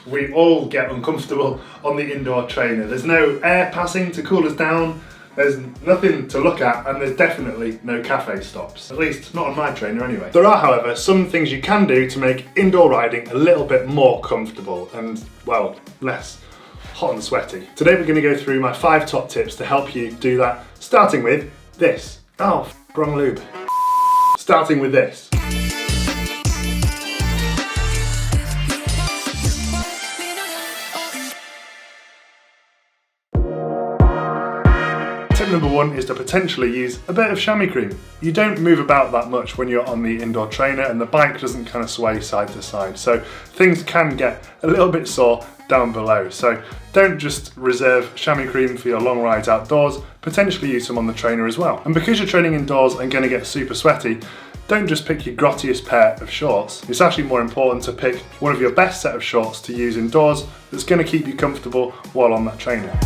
we all get uncomfortable on the indoor trainer. There's no air passing to cool us down, there's nothing to look at, and there's definitely no cafe stops. At least not on my trainer anyway. There are, however, some things you can do to make indoor riding a little bit more comfortable and, well, less hot and sweaty. Today we're going to go through my 5 top tips to help you do that, starting with this. Oh, wrong lube. Starting with this. Tip number 1 is to potentially use a bit of chamois cream. You don't move about that much when you're on the indoor trainer and the bike doesn't kind of sway side to side, so things can get a little bit sore down below. So don't just reserve chamois cream for your long rides outdoors, potentially use some on the trainer as well. And because you're training indoors and going to get super sweaty, don't just pick your grottiest pair of shorts. It's actually more important to pick one of your best set of shorts to use indoors that's going to keep you comfortable while on that trainer.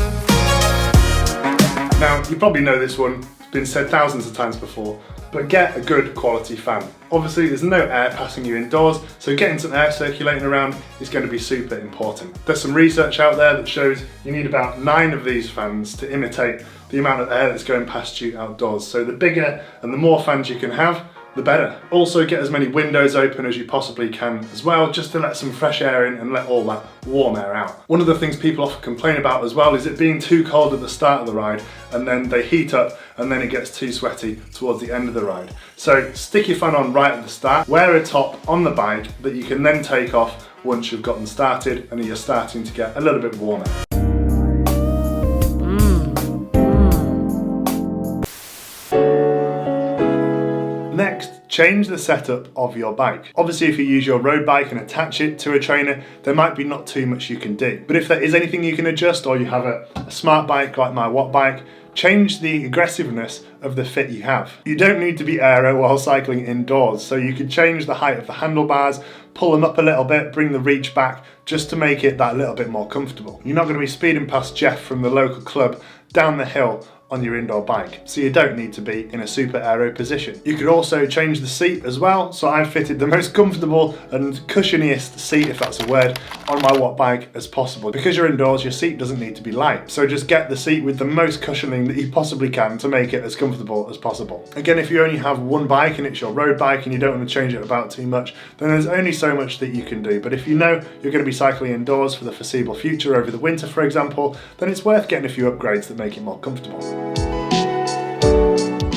Now, you probably know this one, it's been said thousands of times before, but get a good quality fan. Obviously, there's no air passing you indoors, so getting some air circulating around is going to be super important. There's some research out there that shows you need about 9 of these fans to imitate the amount of air that's going past you outdoors. So the bigger and the more fans you can have, the better. Also get as many windows open as you possibly can as well, just to let some fresh air in and let all that warm air out. One of the things people often complain about as well is it being too cold at the start of the ride and then they heat up and then it gets too sweaty towards the end of the ride. So stick your fan on right at the start, wear a top on the bike that you can then take off once you've gotten started and you're starting to get a little bit warmer. Next, change the setup of your bike. Obviously, if you use your road bike and attach it to a trainer, there might be not too much you can do. But if there is anything you can adjust, or you have a smart bike like my wattbike, change the aggressiveness of the fit you have. You don't need to be aero while cycling indoors, so you could change the height of the handlebars, pull them up a little bit, bring the reach back, just to make it that little bit more comfortable. You're not going to be speeding past Jeff from the local club down the hill on your indoor bike, so you don't need to be in a super aero position. You could also change the seat as well, so I've fitted the most comfortable and cushioniest seat, if that's a word, on my watt bike as possible. Because you're indoors, your seat doesn't need to be light, so just get the seat with the most cushioning that you possibly can to make it as comfortable as possible. Again, if you only have one bike and it's your road bike and you don't want to change it about too much, then there's only so much that you can do. But if you know you're going to be cycling indoors for the foreseeable future, over the winter for example, then it's worth getting a few upgrades that make it more comfortable.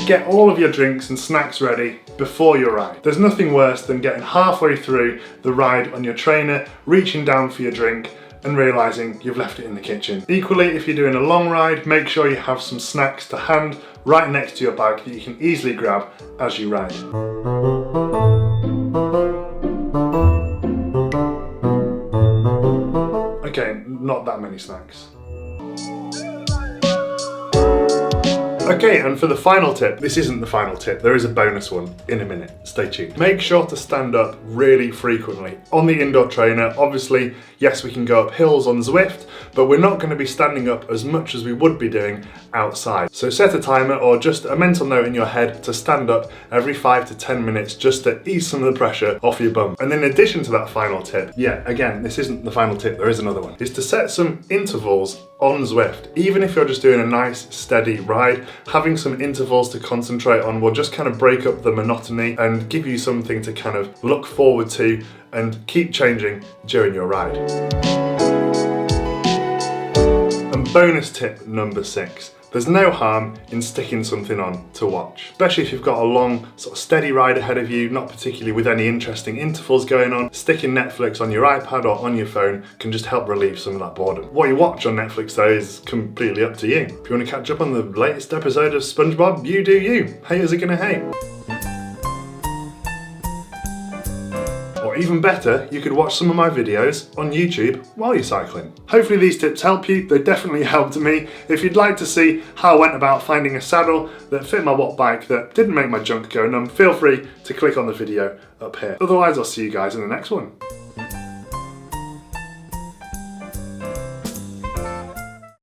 Get all of your drinks and snacks ready before your ride. There's nothing worse than getting halfway through the ride on your trainer, reaching down for your drink and realising you've left it in the kitchen. Equally, if you're doing a long ride, make sure you have some snacks to hand right next to your bike that you can easily grab as you ride. Okay, not that many snacks. Okay, and for the final tip, this isn't the final tip, there is a bonus one in a minute, stay tuned. Make sure to stand up really frequently. On the indoor trainer, obviously, yes, we can go up hills on Zwift, but we're not going to be standing up as much as we would be doing outside. So set a timer or just a mental note in your head to stand up every 5 to 10 minutes just to ease some of the pressure off your bum. And in addition to that final tip, yeah, again, this isn't the final tip, there is another one, is to set some intervals on Zwift. Even if you're just doing a nice steady ride, having some intervals to concentrate on will just kind of break up the monotony and give you something to kind of look forward to and keep changing during your ride. And bonus tip number 6. There's no harm in sticking something on to watch, especially if you've got a long, sort of steady ride ahead of you, not particularly with any interesting intervals going on. Sticking Netflix on your iPad or on your phone can just help relieve some of that boredom. What you watch on Netflix though is completely up to you. If you want to catch up on the latest episode of SpongeBob, you do you. Haters are gonna hate. Or even better, you could watch some of my videos on YouTube while you're cycling. Hopefully these tips help you, they definitely helped me. If you'd like to see how I went about finding a saddle that fit my watt bike that didn't make my junk go numb, feel free to click on the video up here. Otherwise, I'll see you guys in the next one.